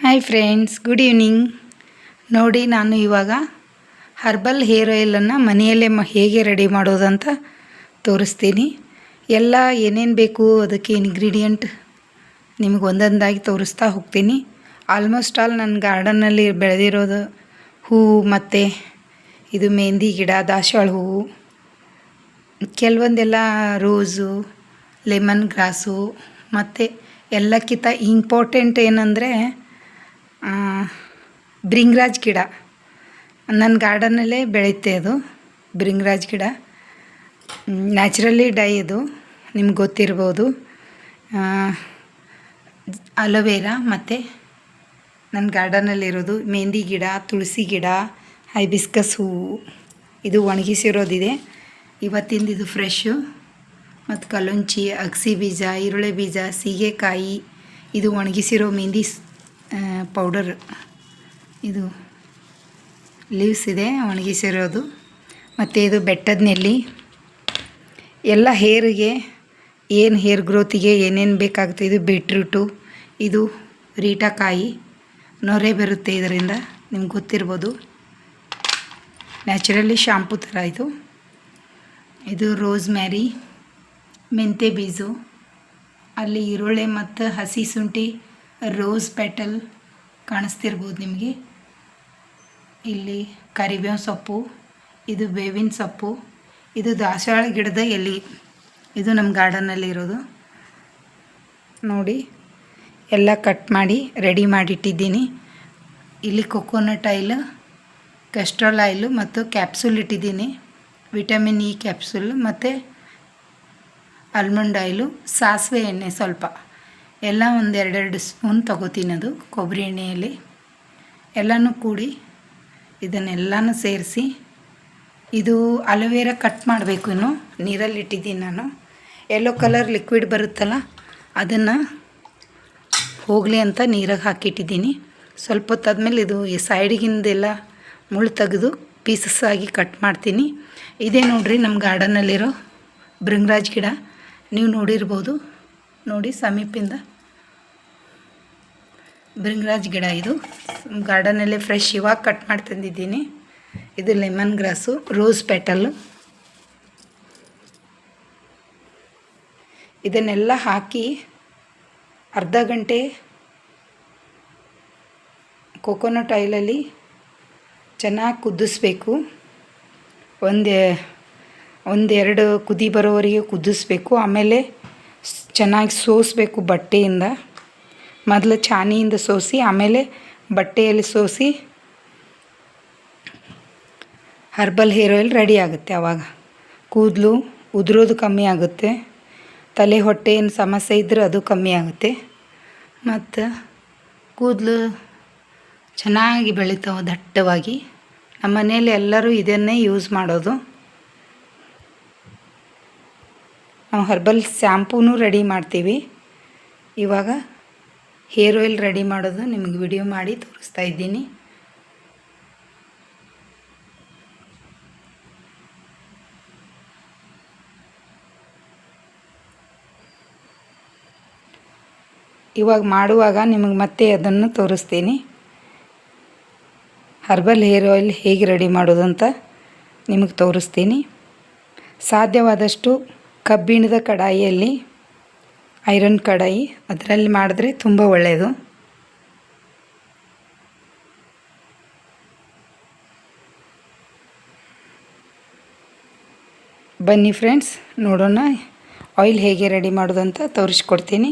Hi friends, good evening. ನೋಡಿ, ನಾನು ಇವಾಗ ಹರ್ಬಲ್ ಹೇರ್ ಆಯಿಲನ್ನು ಮನೆಯಲ್ಲೇ ಹೇಗೆ ರೆಡಿ ಮಾಡೋದಂತ ತೋರಿಸ್ತೀನಿ. ಎಲ್ಲ ಏನೇನು ಬೇಕು ಅದಕ್ಕೆ ಇಂಗ್ರೀಡಿಯೆಂಟ್ ನಿಮಗೆ ಒಂದೊಂದಾಗಿ ತೋರಿಸ್ತಾ ಹೋಗ್ತೀನಿ. ಆಲ್ಮೋಸ್ಟ್ ಆಲ್ ನನ್ನ ಗಾರ್ಡನ್ನಲ್ಲಿ ಬೆಳೆದಿರೋದು ಹೂವು ಮತ್ತು ಇದು ಮೆಹಂದಿ ಗಿಡ, ದಾಸವಾಳ ಹೂವು, ಕೆಲವೊಂದೆಲ್ಲ ರೋಸು, ಲೆಮನ್ ಗ್ರಾಸು, ಮತ್ತು ಎಲ್ಲಕ್ಕಿಂತ ಇಂಪಾರ್ಟೆಂಟ್ ಏನಂದರೆ ಭೃಂಗರಾಜ ಗಿಡ. ನನ್ನ ಗಾರ್ಡನ್ನಲ್ಲೇ ಬೆಳೆಯುತ್ತೆ ಅದು ಭೃಂಗರಾಜ ಗಿಡ. ನ್ಯಾಚುರಲಿ ಡೈ ಇದು, ನಿಮ್ಗೆ ಗೊತ್ತಿರ್ಬೋದು. ಅಲೋವೆರಾ ಮತ್ತು ನನ್ನ ಗಾರ್ಡನಲ್ಲಿರೋದು ಮೆಹಂದಿ ಗಿಡ, ತುಳಸಿ ಗಿಡ, ಹೈಬಿಸ್ಕಸ್ ಹೂವು. ಇದು ಒಣಗಿಸಿರೋದಿದೆ ಇವತ್ತಿಂದು, ಇದು ಫ್ರೆಶ್ಶು. ಮತ್ತು ಕಲುಂಚಿ, ಅಗಸೆ ಬೀಜ, ಈರುಳ್ಳಿ ಬೀಜ, ಸೀಗೆಕಾಯಿ, ಇದು ಒಣಗಿಸಿರೋ ಮೆಹಂದಿ ಪೌಡರ್. ಇದು ಲೀವ್ಸ್ ಇದೆ ಒಣಗಿಸಿರೋದು. ಮತ್ತು ಇದು ಬೆಟ್ಟದ ನೆಲ್ಲಿ. ಎಲ್ಲ ಹೇರಿಗೆ ಏನು ಹೇರ್ ಗ್ರೋತಿಗೆ ಏನೇನು ಬೇಕಾಗುತ್ತೆ. ಇದು ಬೀಟ್ರೂಟು, ಇದು ರೀಟಾಕಾಯಿ, ನೊರೆ ಬರುತ್ತೆ ಇದರಿಂದ, ನಿಮ್ಗೆ ಗೊತ್ತಿರ್ಬೋದು. ನ್ಯಾಚುರಲಿ ಶಾಂಪೂ ಥರ ಇದು. ಇದು ರೋಸ್ಮ್ಯಾರಿ, ಮೆಂತ್ಯ ಬೀಜು, ಅಲ್ಲಿ ಈರುಳ್ಳಿ ಮತ್ತು ಹಸಿ ಶುಂಠಿ, ರೋಸ್ ಪೆಟಲ್ ಕಾಣಿಸ್ತಿರ್ಬೋದು ನಿಮಗೆ. ಇಲ್ಲಿ ಕರಿಬೇವು ಸೊಪ್ಪು, ಇದು ಬೇವಿನ ಸೊಪ್ಪು, ಇದು ದಾಸವಾಳ ಗಿಡದ ಎಲೆ. ಇದು ನಮ್ಮ ಗಾರ್ಡನ್ನಲ್ಲಿ ಇರೋದು. ನೋಡಿ, ಎಲ್ಲ ಕಟ್ ಮಾಡಿ ರೆಡಿ ಮಾಡಿಟ್ಟಿದ್ದೀನಿ. ಇಲ್ಲಿ ಕೊಕೊನಟ್ ಆಯಿಲ್, ಕೆಸ್ಟ್ರಾಲ್ ಆಯಿಲು ಮತ್ತು ಕ್ಯಾಪ್ಸೂಲ್ ಇಟ್ಟಿದ್ದೀನಿ. ವಿಟಮಿನ್ ಇ ಕ್ಯಾಪ್ಸೂಲ್ ಮತ್ತು ಆಲ್ಮಂಡ್ ಆಯಿಲು, ಸಾಸಿವೆ ಎಣ್ಣೆ ಸ್ವಲ್ಪ, ಎಲ್ಲ ಒಂದು 2 ಸ್ಪೂನ್ ತೊಗೋತೀನಿ. ಅದು ಕೊಬ್ಬರಿ ಎಣ್ಣೆಯಲ್ಲಿ ಎಲ್ಲನೂ ಕೂಡಿ ಇದನ್ನೆಲ್ಲನೂ ಸೇರಿಸಿ, ಇದು ಅಲೋವೆರಾ ಕಟ್ ಮಾಡಬೇಕು. ಇನ್ನು ನೀರಲ್ಲಿ ಇಟ್ಟಿದ್ದೀನಿ ನಾನು. ಯೆಲ್ಲೋ ಕಲರ್ ಲಿಕ್ವಿಡ್ ಬರುತ್ತಲ್ಲ, ಅದನ್ನು ಹೋಗಲಿ ಅಂತ ನೀರಾಗೆ ಹಾಕಿಟ್ಟಿದ್ದೀನಿ. ಸ್ವಲ್ಪ ಹೊತ್ತಾದ್ಮೇಲೆ ಇದು ಈ ಸೈಡಿಗಿಂದೆಲ್ಲ ಮುಳ್ಳು ತೆಗೆದು ಪೀಸಸ್ ಆಗಿ ಕಟ್ ಮಾಡ್ತೀನಿ. ಇದೇ ನೋಡಿರಿ ನಮ್ಮ ಗಾರ್ಡನ್ನಲ್ಲಿರೋ ಭೃಂಗರಾಜ ಗಿಡ. ನೀವು ನೋಡಿರ್ಬೋದು, ನೋಡಿ ಸಮೀಪಿಂದ ಭೃಂಗರಾಜ ಗಿಡ. ಇದು ಗಾರ್ಡನಲ್ಲೇ ಫ್ರೆಶ್ ಇವಾಗ ಕಟ್ ಮಾಡಿ ತಂದಿದ್ದೀನಿ. ಇದು ಲೆಮನ್ ಗ್ರಾಸು, ರೋಸ್ ಪೆಟಲ್ಲು. ಇದನ್ನೆಲ್ಲ ಹಾಕಿ ಅರ್ಧ ಗಂಟೆ ಕೊಕೊನಟ್ ಆಯಿಲಲ್ಲಿ ಚೆನ್ನಾಗಿ ಕುದಿಸ್ಬೇಕು. ಒಂದೆರಡು ಕುದಿ ಬರೋವರೆಗೆ ಕುದಿಸ್ಬೇಕು. ಆಮೇಲೆ ಚೆನ್ನಾಗಿ ಸೋಸಬೇಕು ಬಟ್ಟೆಯಿಂದ. ಮೊದಲು ಚಾನಿಯಿಂದ ಸೋಸಿ, ಆಮೇಲೆ ಬಟ್ಟೆಯಲ್ಲಿ ಸೋಸಿ ಹರ್ಬಲ್ ಹೇರ್ ಆಯಿಲ್ ರೆಡಿ ಆಗುತ್ತೆ. ಆವಾಗ ಕೂದಲು ಉದುರೋದು ಕಮ್ಮಿ ಆಗುತ್ತೆ. ತಲೆ ಹೊಟ್ಟೆ ಏನು ಸಮಸ್ಯೆ ಇದ್ದರೆ ಅದು ಕಮ್ಮಿ ಆಗುತ್ತೆ. ಮತ್ತು ಕೂದಲು ಚೆನ್ನಾಗಿ ಬೆಳಿತಾವೆ ದಟ್ಟವಾಗಿ. ನಮ್ಮ ಮನೆಯಲ್ಲಿ ಎಲ್ಲರೂ ಇದನ್ನೇ ಯೂಸ್ ಮಾಡೋದು. ನಾವು ಹರ್ಬಲ್ ಶ್ಯಾಂಪೂನೂ ರೆಡಿ ಮಾಡ್ತೀವಿ. ಇವಾಗ ಹೇರ್ ಆಯಿಲ್ ರೆಡಿ ಮಾಡೋದು ನಿಮಗೆ ವಿಡಿಯೋ ಮಾಡಿ ತೋರಿಸ್ತಾ ಇದ್ದೀನಿ. ಇವಾಗ ಮಾಡುವಾಗ ನಿಮಗೆ ಮತ್ತೆ ಅದನ್ನು ತೋರಿಸ್ತೀನಿ. ಹರ್ಬಲ್ ಹೇರ್ ಆಯಿಲ್ ಹೇಗೆ ರೆಡಿ ಮಾಡೋದು ಅಂತ ನಿಮಗೆ ತೋರಿಸ್ತೀನಿ. ಸಾಧ್ಯವಾದಷ್ಟು ಕಬ್ಬಿಣದ ಕಡಾಯಿಯಲ್ಲಿ, ಐರನ್ ಕಡಾಯಿ, ಅದರಲ್ಲಿ ಮಾಡಿದ್ರೆ ತುಂಬ ಒಳ್ಳೆಯದು. ಬನ್ನಿ ಫ್ರೆಂಡ್ಸ್, ನೋಡೋಣ ಆಯಿಲ್ ಹೇಗೆ ರೆಡಿ ಮಾಡೋದಂತ ತೋರಿಸ್ಕೊಡ್ತೀನಿ.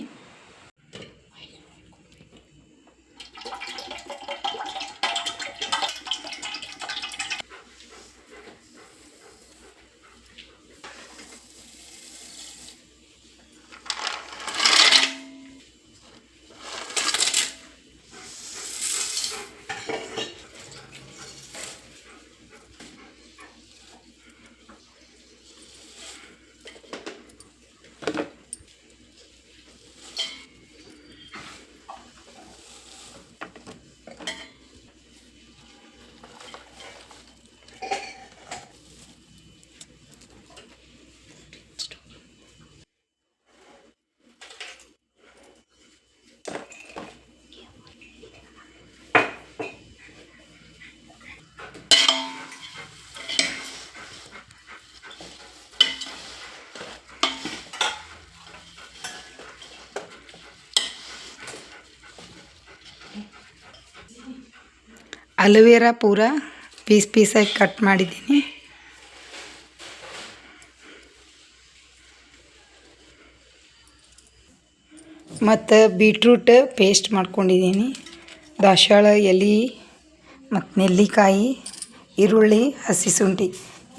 ಅಲೋವೆರಾ ಪೂರ ಪೀಸಾಗಿ ಕಟ್ ಮಾಡಿದ್ದೀನಿ. ಮತ್ತು ಬೀಟ್ರೂಟ್ ಪೇಸ್ಟ್ ಮಾಡ್ಕೊಂಡಿದ್ದೀನಿ. ದಾಸಾಳ ಎಲೆ ಮತ್ತು ನೆಲ್ಲಿಕಾಯಿ, ಈರುಳ್ಳಿ, ಹಸಿ ಶುಂಠಿ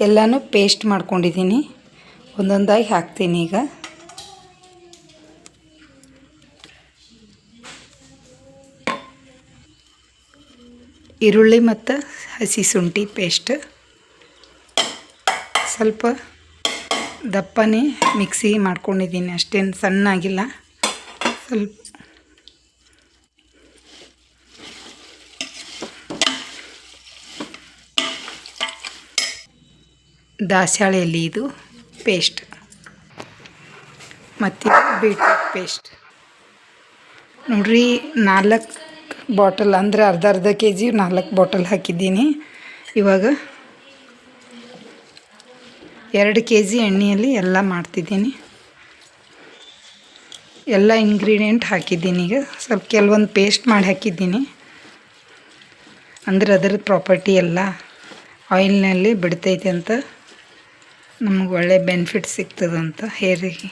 ಎಲ್ಲನೂ ಪೇಸ್ಟ್ ಮಾಡ್ಕೊಂಡಿದ್ದೀನಿ. ಒಂದೊಂದಾಗಿ ಹಾಕ್ತೀನಿ ಈಗ. ಈರುಳ್ಳಿ ಮತ್ತು ಹಸಿ ಶುಂಠಿ ಪೇಸ್ಟ್ ಸ್ವಲ್ಪ ದಪ್ಪನೇ ಮಿಕ್ಸಿ ಮಾಡ್ಕೊಂಡಿದ್ದೀನಿ, ಅಷ್ಟೇನು ಸಣ್ಣಾಗಿಲ್ಲ. ಸ್ವಲ್ಪ ದಾಸಾಳ ಎಲೆ ಇದು ಪೇಸ್ಟ್ ಮತ್ತು ಬೀಟ್ರೂಟ್ ಪೇಸ್ಟ್ ನೋಡ್ರಿ. 4 ಬಾಟಲ್ ಅಂದರೆ ಅರ್ಧ kg 4 ಬಾಟಲ್ ಹಾಕಿದ್ದೀನಿ. ಇವಾಗ 2 kg ಎಣ್ಣೆಯಲ್ಲಿ ಎಲ್ಲ ಮಾಡ್ತಿದ್ದೀನಿ. ಎಲ್ಲ ಇಂಗ್ರೀಡಿಯೆಂಟ್ ಹಾಕಿದ್ದೀನಿ. ಈಗ ಸ್ವಲ್ಪ ಕೆಲವೊಂದು ಪೇಸ್ಟ್ ಮಾಡಿ ಹಾಕಿದ್ದೀನಿ, ಅಂದರೆ ಅದರ ಪ್ರಾಪರ್ಟಿ ಎಲ್ಲ ಆಯಿಲ್ನಲ್ಲಿ ಬಿಡ್ತೈತೆ ಅಂತ, ನಮಗೆ ಒಳ್ಳೆ ಬೆನಿಫಿಟ್ ಸಿಗ್ತದಂತ ಹೇರಿಗೆ.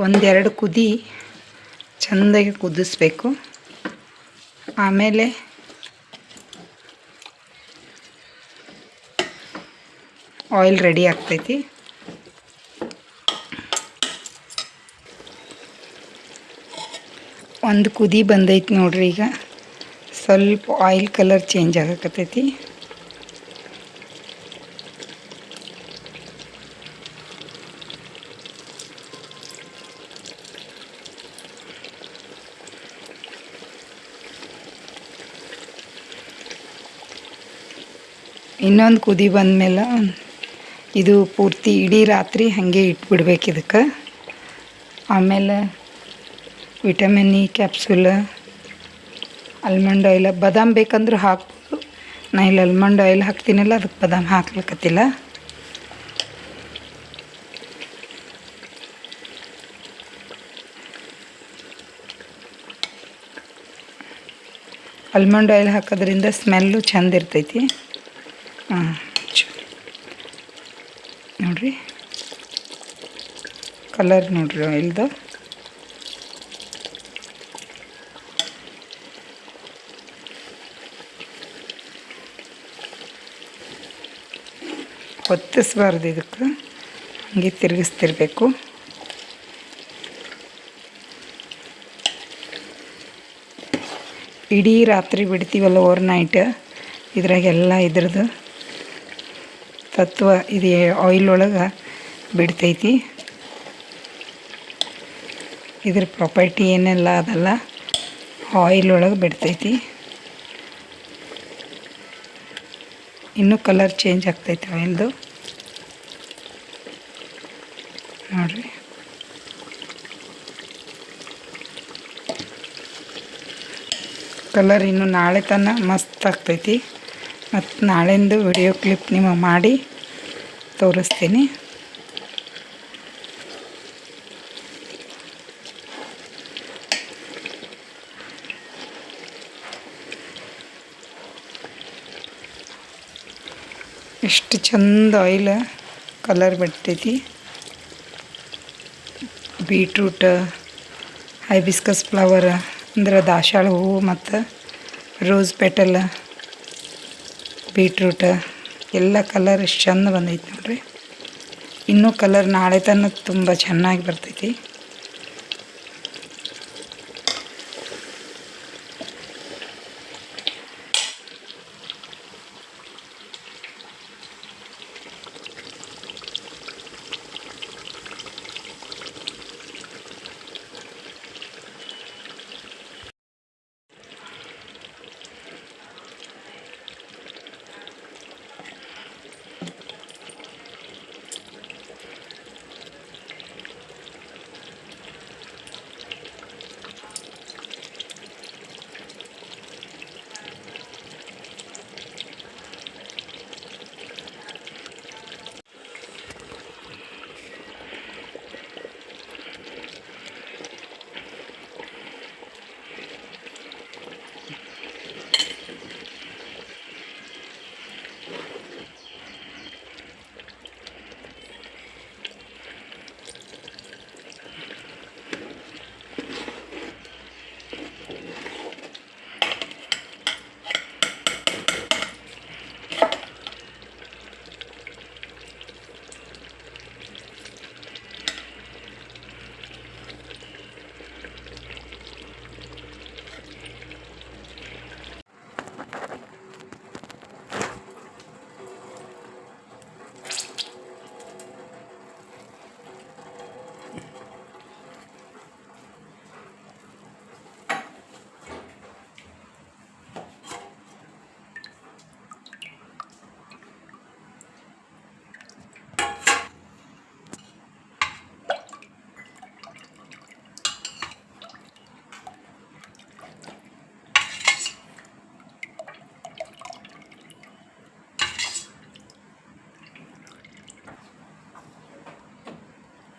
1-2 ಕುದಿ ಚೆಂದಾಗಿ ಕುದಿಸ್ಬೇಕು. ಆಮೇಲೆ ಆಯಿಲ್ ರೆಡಿ ಆಗ್ತೈತಿ. ಒಂದು ಕುದಿ ಬಂದೈತಿ ನೋಡ್ರಿ. ಈಗ ಸ್ವಲ್ಪ ಆಯಿಲ್ ಕಲರ್ ಚೇಂಜ್ ಆಗಕತ್ತೈತಿ. ಇನ್ನೊಂದು ಕುದಿ ಬಂದಮೇಲೆ ಇದು ಪೂರ್ತಿ ಇಡೀ ರಾತ್ರಿ ಹಾಗೆ ಇಟ್ಬಿಡ್ಬೇಕು ಇದಕ್ಕೆ. ಆಮೇಲೆ vitamin E capsule, almond oil, ಬಾದಾಮ್ ಬೇಕಂದ್ರೆ ಹಾಕ್ಬೋದು. ನಾ ಇಲ್ಲಿ ಆಲ್ಮಂಡ್ ಆಯಿಲ್ ಹಾಕ್ತೀನಲ್ಲ, ಅದಕ್ಕೆ ಬಾದಾಮ್ ಹಾಕ್ಲಿಕ್ಕತ್ತಿಲ್ಲ. ಆಲ್ಮಂಡ್ ಆಯಿಲ್ ಹಾಕೋದ್ರಿಂದ ಸ್ಮೆಲ್ಲು ಚೆಂದ ಇರ್ತೈತಿ. ನೋಡ್ರಿ ಕಲರ್ ನೋಡ್ರಿ ಆಯಿಲ್ದು. ಹೊತ್ತಿಸ್ಬಾರ್ದು, ಇದಕ್ಕೆ ಹಂಗೆ ತಿರುಗಿಸ್ತಿರ್ಬೇಕು. ಇಡೀ ರಾತ್ರಿ ಬಿಡ್ತೀವಲ್ಲ ಓವರ್ನೈಟ್, ಇದ್ರಾಗೆಲ್ಲ ಇದ್ರದ್ದು ತತ್ವ ಇದು ಆಯಿಲ್ ಒಳಗೆ ಬಿಡ್ತೈತಿ. ಇದ್ರ ಪ್ರಾಪರ್ಟಿ ಏನೆಲ್ಲ ಅದಲ್ಲ ಆಯಿಲ್ ಒಳಗೆ ಬಿಡ್ತೈತಿ. ಇನ್ನೂ ಕಲರ್ ಚೇಂಜ್ ಆಗ್ತೈತಿ ಆಯಿಲ್ದು ನೋಡ್ರಿ. ಕಲರ್ ಇನ್ನು ನಾಳೆ ತನಕ ಮಸ್ತ್ ಆಗ್ತೈತಿ. ಮತ್ತು ನಾಳೆಂದು ವಿಡಿಯೋ ಕ್ಲಿಪ್ ನಿಮಗೆ ಮಾಡಿ ತೋರಿಸ್ತೀನಿ. ಎಷ್ಟು ಚಂದ ಆಯಿಲ್ ಕಲರ್ ಬಿಡ್ತೈತಿ. ಬೀಟ್ರೂಟ್, ಹೈಬಿಸ್ಕಸ್ ಫ್ಲವರ್ ಅಂದ್ರೆ ದಾಸಾಳ ಹೂವು ಮತ್ತು ರೋಸ್ ಪೆಟಲ್, ಬೀಟ್ರೂಟ್ ಎಲ್ಲ ಕಲರ್ ಎಷ್ಟು ಚಂದ ಬಂದೈತಿ ನೋಡ್ರಿ. ಇನ್ನೂ ಕಲರ್ ನಾಳೆ ತನಕ ತುಂಬ ಚೆನ್ನಾಗಿ ಬರ್ತೈತಿ.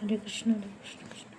ಹರೇ ಕೃಷ್ಣ ಹರೇ ಕೃಷ್ಣ ಕೃಷ್ಣ